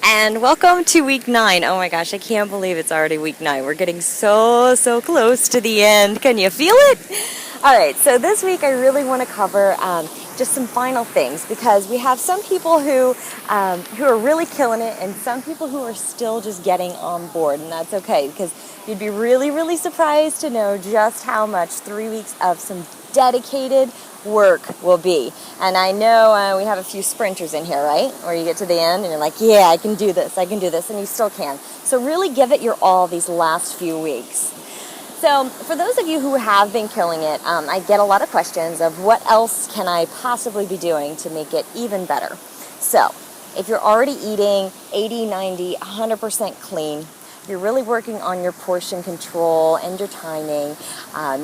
And welcome to week 9. Oh my gosh, I can't believe it's already week 9. We're getting so close to the end. Can you feel it? All right, so this week I really want to cover just some final things, because we have some people who are really killing it and some people who are still just getting on board, and that's okay, because you'd be really surprised to know just how much 3 weeks of some dedicated work will be. And I know we have a few sprinters in here, right? Where you get to the end and you're like, yeah, I can do this, and you still can. So really give it your all these last few weeks. So for those of you who have been killing it, I get a lot of questions of what else can I possibly be doing to make it even better. So if you're already eating 80, 90, 100% clean, you're really working on your portion control and your timing.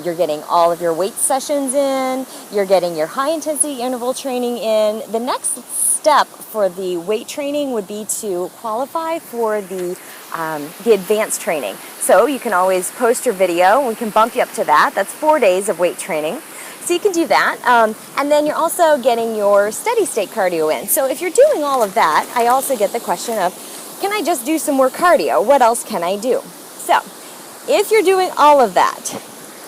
You're getting all of your weight sessions in. You're getting your high intensity interval training in. The next step for the weight training would be to qualify for the advanced training. So you can always post your video and we can bump you up to that. That's 4 days of weight training. So you can do that. And then you're also getting your steady state cardio in. So if you're doing all of that, I also get the question of, can I just do some more cardio? What else can I do? So if you're doing all of that,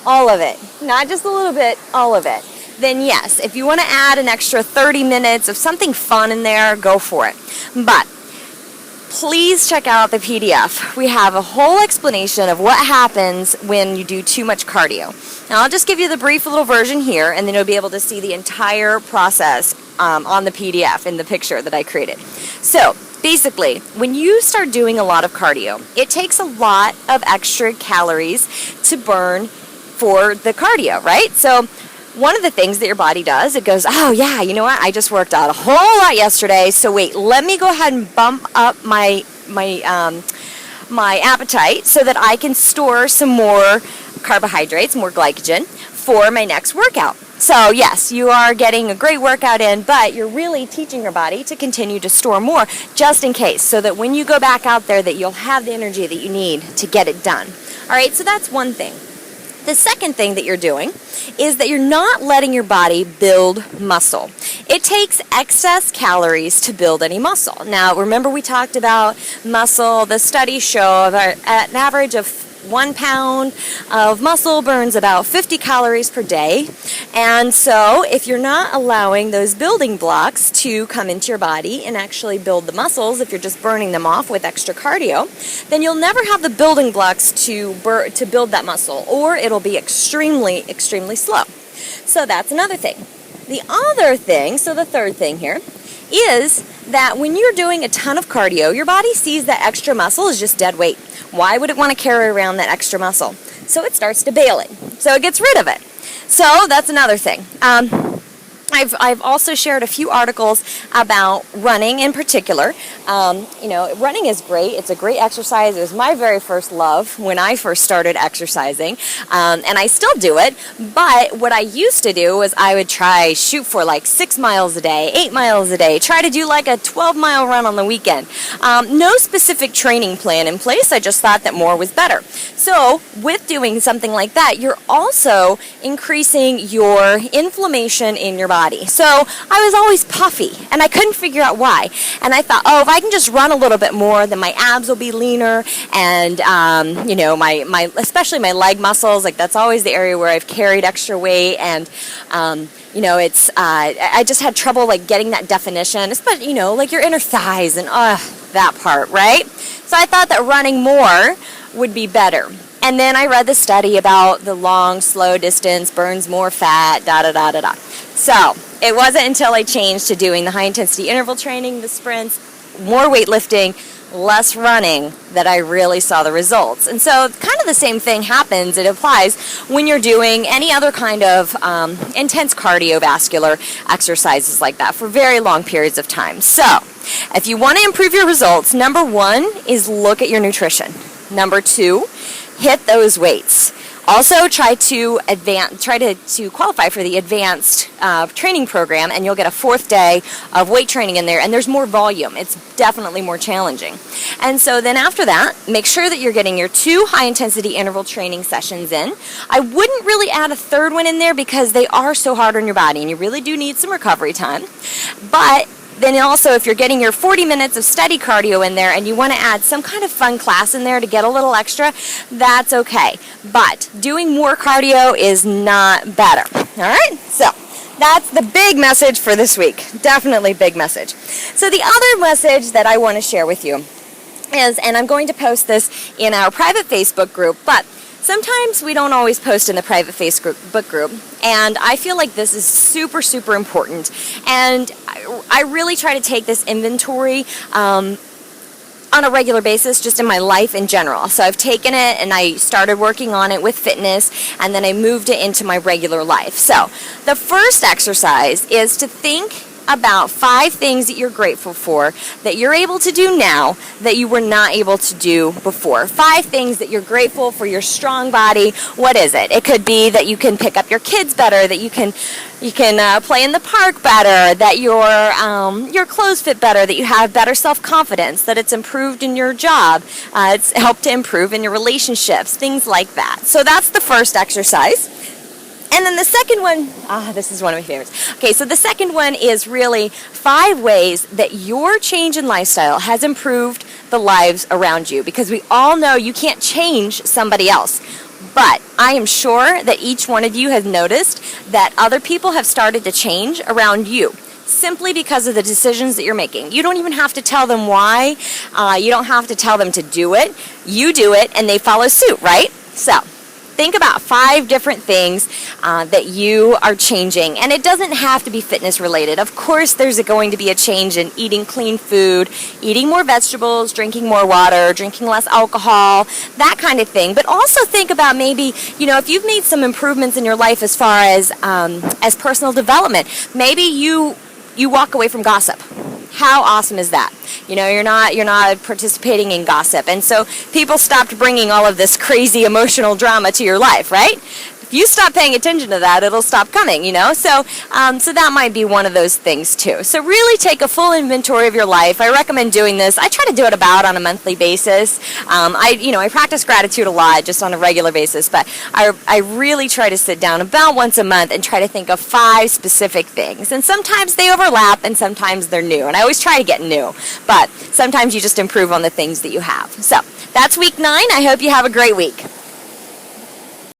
all of it, not just a little bit, all of it, then yes, if you want to add an extra 30 minutes of something fun in there, go for it. But please check out the PDF. We have a whole explanation of what happens when you do too much cardio. Now I'll just give you the brief little version here, and then you'll be able to see the entire process on the PDF in the picture that I created. So basically, when you start doing a lot of cardio, it takes a lot of extra calories to burn for the cardio, right? So one of the things that your body does, it goes, oh yeah, you know what, I just worked out a whole lot yesterday, so wait, let me go ahead and bump up my appetite so that I can store some more carbohydrates, more glycogen for my next workout. So yes, you are getting a great workout in, but you're really teaching your body to continue to store more just in case, so that when you go back out there that you'll have the energy that you need to get it done. All right, so that's one thing. The second thing that you're doing is that you're not letting your body build muscle. It takes excess calories to build any muscle. Now, remember we talked about muscle. The studies show that at an average of 1 pound of muscle burns about 50 calories per day. And so if you're not allowing those building blocks to come into your body and actually build the muscles, if you're just burning them off with extra cardio, then you'll never have the building blocks to build that muscle, or it'll be extremely slow. So that's another thing. The other thing, so the third thing here, is that when you're doing a ton of cardio, your body sees that extra muscle is just dead weight. Why would it want to carry around that extra muscle? So it starts to bail it. So it gets rid of it. So that's another thing. I've also shared a few articles about running in particular. Running is great. It's a great exercise. It was my very first love when I first started exercising, and I still do it. But what I used to do was I would shoot for like 6 miles a day, 8 miles a day, try to do like a 12-mile run on the weekend. No specific training plan in place. I just thought that more was better. So with doing something like that, you're also increasing your inflammation in your body. So I was always puffy, and I couldn't figure out why. And I thought, if I can just run a little bit more, then my abs will be leaner, and my especially my leg muscles, like that's always the area where I've carried extra weight, and I just had trouble like getting that definition, especially like your inner thighs and that part, right? So I thought that running more would be better. And then I read the study about the long, slow distance burns more fat, da-da-da-da-da. So it wasn't until I changed to doing the high-intensity interval training, the sprints, more weightlifting, less running, that I really saw the results. And so kind of the same thing happens, it applies when you're doing any other kind of intense cardiovascular exercises like that for very long periods of time. So if you want to improve your results, number 1 is look at your nutrition. Number 2, hit those weights. Also, try to qualify for the advanced training program, and you'll get a 4th day of weight training in there, and there's more volume. It's definitely more challenging. And so then after that, make sure that you're getting your 2 high-intensity interval training sessions in. I wouldn't really add a 3rd one in there because they are so hard on your body, and you really do need some recovery time. But then also if you're getting your 40 minutes of steady cardio in there and you want to add some kind of fun class in there to get a little extra, that's okay. But doing more cardio is not better. All right? So that's the big message for this week. Definitely big message. So the other message that I want to share with you is, and I'm going to post this in our private Facebook group, but sometimes we don't always post in the private Facebook group, and I feel like this is super, super important. And I really try to take this inventory on a regular basis, just in my life in general. So I've taken it and I started working on it with fitness, and then I moved it into my regular life. So the first exercise is to think about 5 things that you're grateful for that you're able to do now that you were not able to do before. 5 things that you're grateful for your strong body. What is it? It could be that you can pick up your kids better, that you can play in the park better, that your clothes fit better, that you have better self-confidence, that it's improved in your job, it's helped to improve in your relationships, things like that. So that's the first exercise. And then the second one, this is one of my favorites. Okay, so the second one is really 5 ways that your change in lifestyle has improved the lives around you. Because we all know you can't change somebody else. But I am sure that each one of you has noticed that other people have started to change around you, simply because of the decisions that you're making. You don't even have to tell them why. You don't have to tell them to do it. You do it and they follow suit, right? So think about 5 different things that you are changing. And it doesn't have to be fitness related. Of course, there's going to be a change in eating clean food, eating more vegetables, drinking more water, drinking less alcohol, that kind of thing. But also think about maybe, if you've made some improvements in your life as far as personal development, maybe you walk away from gossip. How awesome is that? You're not participating in gossip. And so people stopped bringing all of this crazy emotional drama to your life, right? If you stop paying attention to that, it'll stop coming, So that might be one of those things too. So really take a full inventory of your life. I recommend doing this. I try to do it about on a monthly basis. I practice gratitude a lot just on a regular basis, but I really try to sit down about once a month and try to think of 5 specific things. And sometimes they overlap and sometimes they're new. And I always try to get new, but sometimes you just improve on the things that you have. So that's week 9. I hope you have a great week.